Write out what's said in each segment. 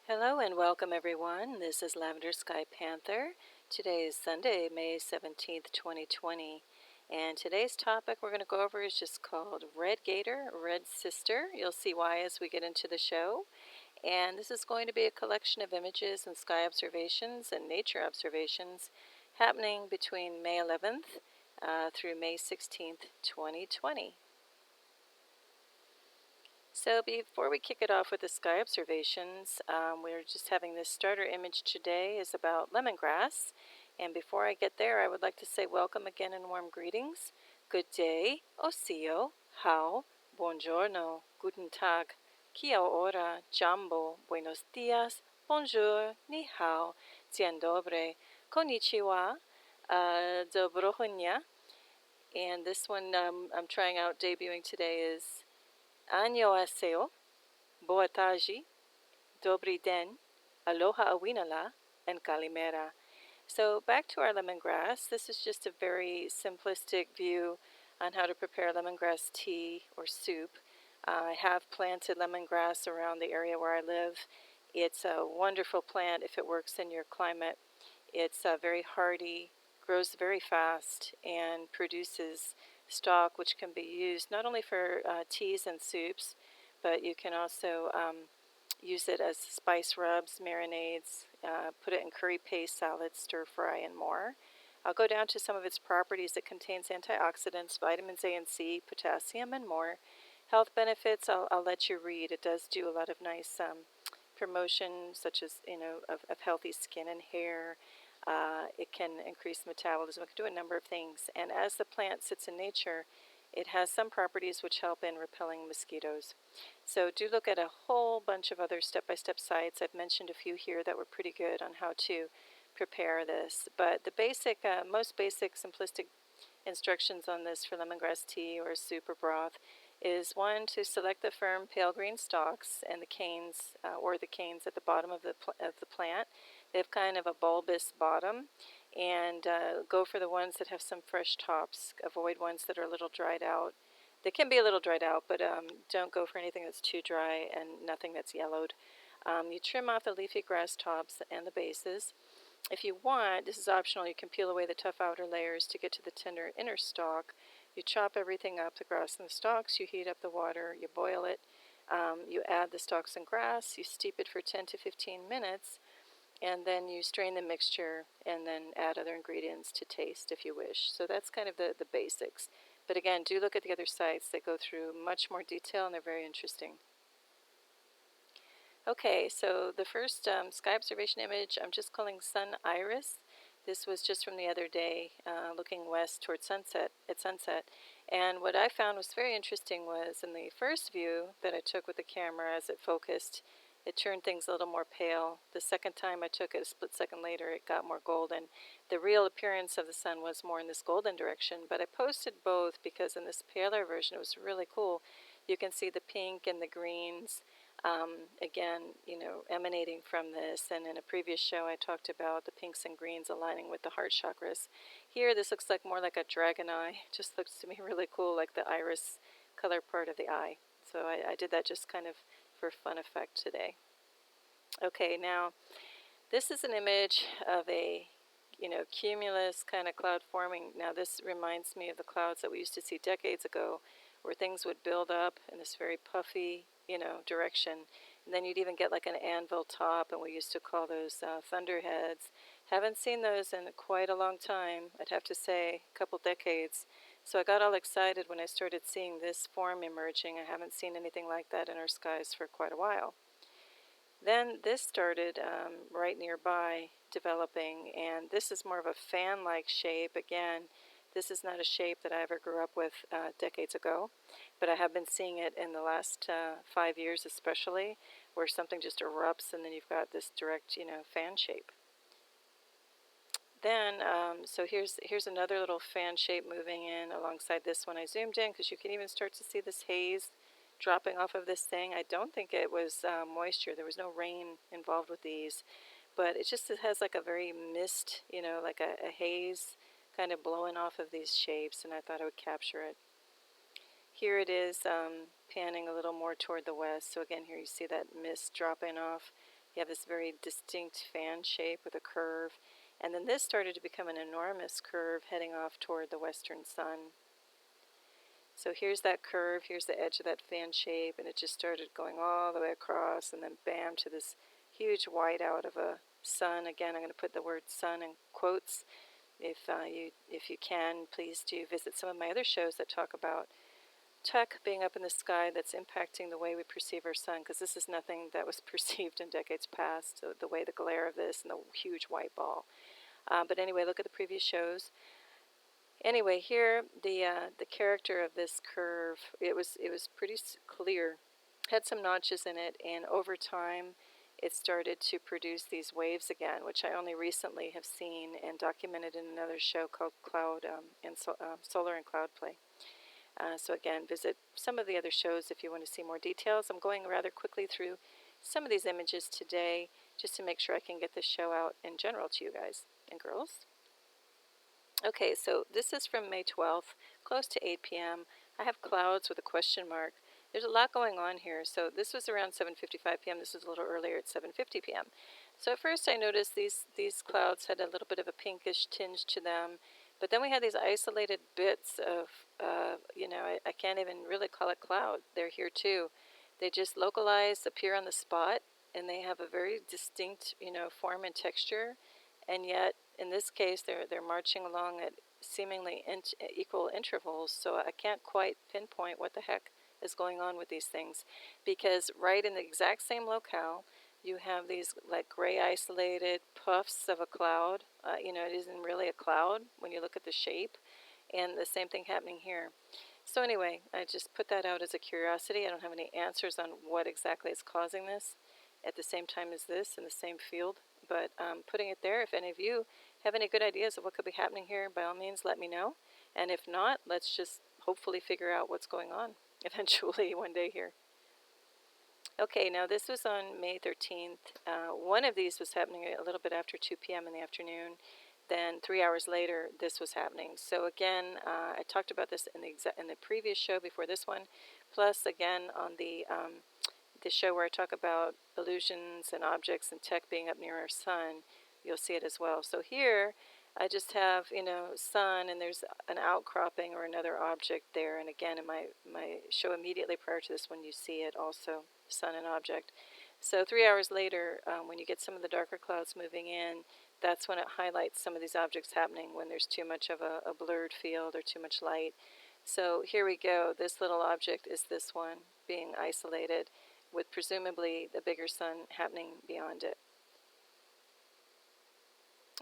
Hello and welcome everyone. This is Lavender Sky Panther. Today is Sunday, May 17th, 2020. And today's topic we're going to go over is just called Red Gator, Red Sister. You'll see why as we get into the show. And this is going to be a collection of images and sky observations and nature observations happening between May 11th through May 16th, 2020. So before we kick it off with the sky observations, we're just having this starter image today is about lemongrass. And before I get there, I would like to say welcome again and warm greetings. Good day, osio, how, buongiorno, guten tag, kia ora, jambo, buenos dias, bonjour, ni hao, dzień dobry, konnichiwa, dobrochnia. And this one I'm trying out debuting today is Annyeonghaseyo, Boa tarde, Dobry den, Aloha Awinala, and Kalimera. So back to our lemongrass. This is just a very simplistic view on how to prepare lemongrass tea or soup. I have planted lemongrass around the area where I live. It's a wonderful plant if it works in your climate. It's very hardy, grows very fast, and produces stalk which can be used not only for teas and soups, but you can also use it as spice rubs, marinades, put it in curry paste, salads, stir fry, and more. I'll go down to some of its properties. It contains antioxidants, vitamins A and C, potassium, and more. Health benefits, I'll let you read. It does do a lot of nice promotion, such as, of healthy skin and hair. It can increase metabolism. It can do a number of things. And as the plant sits in nature, it has some properties which help in repelling mosquitoes. So do look at a whole bunch of other step-by-step sites. I've mentioned a few here that were pretty good on how to prepare this. But the basic, most basic, simplistic instructions on this for lemongrass tea or soup or broth is one, to select the firm pale green stalks and the canes, or the canes at the bottom of the plant. They have kind of a bulbous bottom, and go for the ones that have some fresh tops. Avoid ones that are a little dried out. They can be a little dried out, but don't go for anything that's too dry and nothing that's yellowed. You trim off the leafy grass tops and the bases. If you want, this is optional, you can peel away the tough outer layers to get to the tender inner stalk. You chop everything up, the grass and the stalks, you heat up the water, you boil it, you add the stalks and grass, you steep it for 10 to 15 minutes, and then you strain the mixture and then add other ingredients to taste if you wish. So that's kind of the basics. But again, do look at the other sites. They go through much more detail and they're very interesting. Okay, so the first sky observation image I'm just calling Sun Iris. This was just from the other day, looking west towards sunset, at sunset. And what I found was very interesting was in the first view that I took with the camera as it focused, it turned things a little more pale. The second time I took it, a split second later, it got more golden. The real appearance of the sun was more in this golden direction, but I posted both because in this paler version it was really cool. You can see the pink and the greens. Again, emanating from this. And in a previous show, I talked about the pinks and greens aligning with the heart chakras. Here, this looks like more like a dragon eye. Just looks to me really cool, like the iris color part of the eye. So I did that just kind of for fun effect today. Okay, now this is an image of a cumulus kind of cloud forming. Now this reminds me of the clouds that we used to see decades ago, where things would build up in this very puffy, direction. And then you'd even get like an anvil top, and we used to call those thunderheads. Haven't seen those in quite a long time, I'd have to say, a couple decades. So I got all excited when I started seeing this form emerging. I haven't seen anything like that in our skies for quite a while. Then this started right nearby developing, and this is more of a fan-like shape. Again, this is not a shape that I ever grew up with decades ago, but I have been seeing it in the last 5 years especially, where something just erupts and then you've got this direct, fan shape. Then, so here's another little fan shape moving in alongside this one. I zoomed in because you can even start to see this haze dropping off of this thing. I don't think it was moisture. There was no rain involved with these, but it has like a very mist, like a haze kind of blowing off of these shapes, and I thought I would capture it. Here it is panning a little more toward the west. So again, here you see that mist dropping off You have this very distinct fan shape with a curve. And then this started to become an enormous curve heading off toward the western sun. So here's that curve, here's the edge of that fan shape, and it just started going all the way across, and then bam, to this huge whiteout of a sun. Again, I'm going to put the word sun in quotes. If you can, please do visit some of my other shows that talk about tech being up in the sky that's impacting the way we perceive our sun, because this is nothing that was perceived in decades past, so the way the glare of this and the huge white ball. But anyway, look at the previous shows. Anyway, here the character of this curve, it was pretty clear, had some notches in it, and over time it started to produce these waves again, which I only recently have seen and documented in another show called Solar and Cloud Play. So again, visit some of the other shows if you want to see more details. I'm going rather quickly through some of these images today just to make sure I can get this show out in general to you guys and girls. Okay, so this is from May 12th, close to 8 p.m. I have clouds with a question mark. There's a lot going on here. So this was around 7:55 p.m. This was a little earlier at 7:50 p.m. So at first I noticed these clouds had a little bit of a pinkish tinge to them, but then we had these isolated bits of, I can't even really call it cloud. They're here too. They just localize, appear on the spot, and they have a very distinct, form and texture, and yet in this case, they're marching along at seemingly equal intervals, so I can't quite pinpoint what the heck is going on with these things, because right in the exact same locale, you have these like gray isolated puffs of a cloud. It isn't really a cloud when you look at the shape, and the same thing happening here. So anyway, I just put that out as a curiosity. I don't have any answers on what exactly is causing this at the same time as this in the same field, but putting it there. If any of you have any good ideas of what could be happening here, by all means, let me know. And if not, let's just hopefully figure out what's going on eventually one day here. Okay, now this was on May 13th. One of these was happening a little bit after 2 p.m. in the afternoon. Then 3 hours later, this was happening. So again, I talked about this in the previous show before this one, plus again on the show where I talk about illusions and objects and tech being up near our sun. You'll see it as well. So here, I just have, sun, and there's an outcropping or another object there. And again, in my show immediately prior to this one, you see it also, sun and object. So 3 hours later, when you get some of the darker clouds moving in, that's when it highlights some of these objects happening when there's too much of a blurred field or too much light. So here we go. This little object is this one being isolated, with presumably the bigger sun happening beyond it.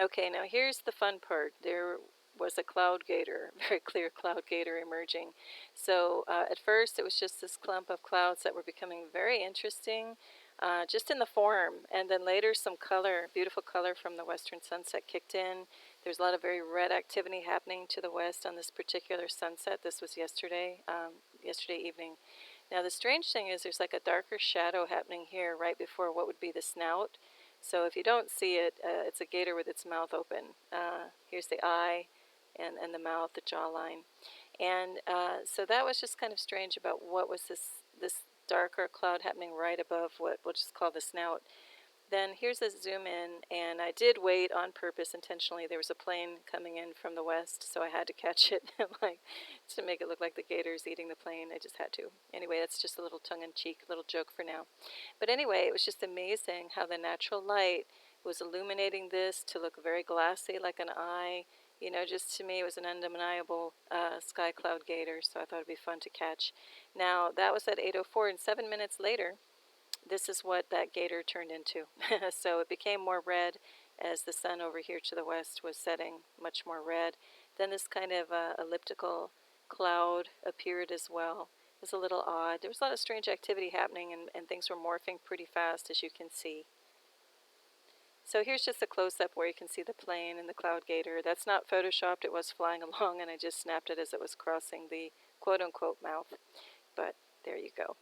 Okay, now here's the fun part. There was a cloud gator, very clear cloud gator emerging. So at first it was just this clump of clouds that were becoming very interesting, just in the form, and then later some color, beautiful color from the western sunset kicked in. There's a lot of very red activity happening to the west on this particular sunset. This was yesterday evening. Now the strange thing is there's like a darker shadow happening here right before what would be the snout. So if you don't see it, it's a gator with its mouth open. Here's the eye and the mouth, the jawline. And so that was just kind of strange about what was this darker cloud happening right above what we'll just call the snout. Then here's a zoom in, and I did wait on purpose intentionally. There was a plane coming in from the west, so I had to catch it to make it look like the gator's eating the plane. I just had to. Anyway, that's just a little tongue-in-cheek, little joke for now. But anyway, it was just amazing how the natural light was illuminating this to look very glassy like an eye. Just to me, it was an undeniable sky cloud gator, so I thought it'd be fun to catch. Now, that was at 8:04, and 7 minutes later, this is what that gator turned into. So it became more red as the sun over here to the west was setting, much more red. Then this kind of elliptical cloud appeared as well. It was a little odd. There was a lot of strange activity happening, and things were morphing pretty fast, as you can see. So here's just a close-up where you can see the plane and the cloud gator. That's not photoshopped. It was flying along, and I just snapped it as it was crossing the quote-unquote mouth. But there you go.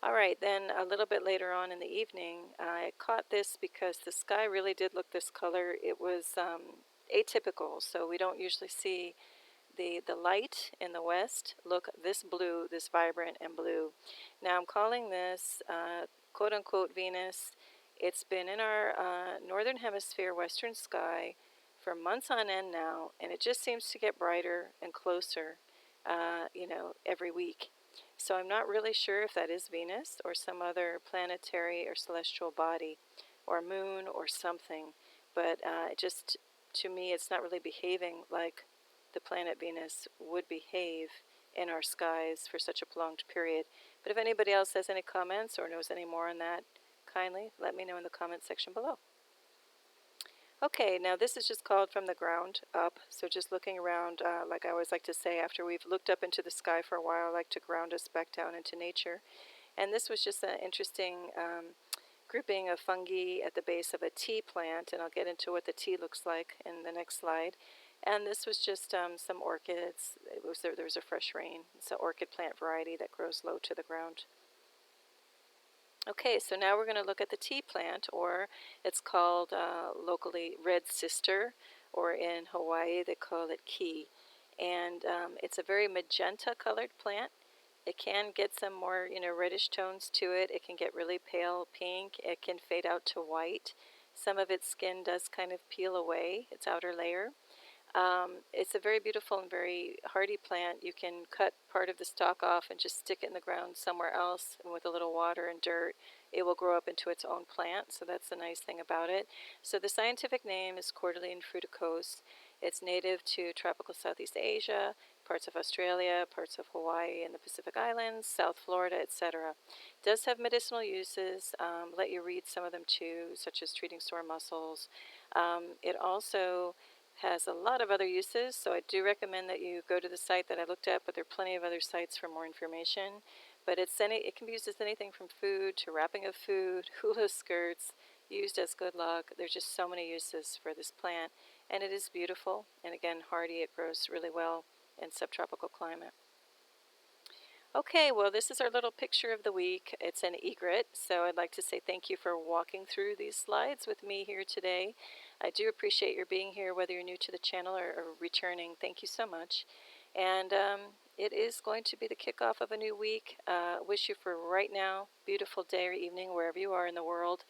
All right, then a little bit later on in the evening, I caught this because the sky really did look this color. It was atypical, so we don't usually see the light in the west look this blue, this vibrant and blue. Now I'm calling this quote-unquote Venus. It's been in our northern hemisphere, western sky, for months on end now, and it just seems to get brighter and closer, every week. So I'm not really sure if that is Venus or some other planetary or celestial body, or moon or something. But to me, it's not really behaving like the planet Venus would behave in our skies for such a prolonged period. But if anybody else has any comments or knows any more on that, kindly let me know in the comment section below. Okay, now this is just called from the ground up, so just looking around, like I always like to say, after we've looked up into the sky for a while, I like to ground us back down into nature. And this was just an interesting grouping of fungi at the base of a tea plant, and I'll get into what the tea looks like in the next slide. And this was just some orchids. There was a fresh rain. It's an orchid plant variety that grows low to the ground. Okay, so now we're going to look at the tea plant, or it's called locally red sister, or in Hawaii they call it ki. And it's a very magenta colored plant. It can get some more, reddish tones to it. It can get really pale pink. It can fade out to white. Some of its skin does kind of peel away, its outer layer. It's a very beautiful and very hardy plant. You can cut part of the stalk off and just stick it in the ground somewhere else, and with a little water and dirt, it will grow up into its own plant. So that's the nice thing about it. So the scientific name is Cordyline fruticos. It's native to tropical Southeast Asia, parts of Australia, parts of Hawaii and the Pacific Islands, South Florida, etc. It does have medicinal uses. Let you read some of them too, such as treating sore muscles. It also has a lot of other uses, so I do recommend that you go to the site that I looked at, but there are plenty of other sites for more information. But it can be used as anything from food to wrapping of food, hula skirts, used as good luck. There's just so many uses for this plant, and it is beautiful, and again, hardy. It grows really well in subtropical climate. Okay, well, this is our little picture of the week. It's an egret, so I'd like to say thank you for walking through these slides with me here today. I do appreciate your being here, whether you're new to the channel or returning. Thank you so much. And it is going to be the kickoff of a new week. Wish you for right now, beautiful day or evening, wherever you are in the world.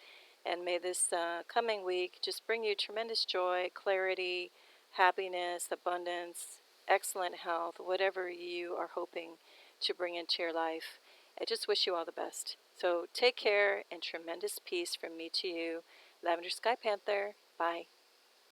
And may this coming week just bring you tremendous joy, clarity, happiness, abundance, excellent health, whatever you are hoping to bring into your life. I just wish you all the best. So take care and tremendous peace from me to you. Lavender Sky Panther. Bye.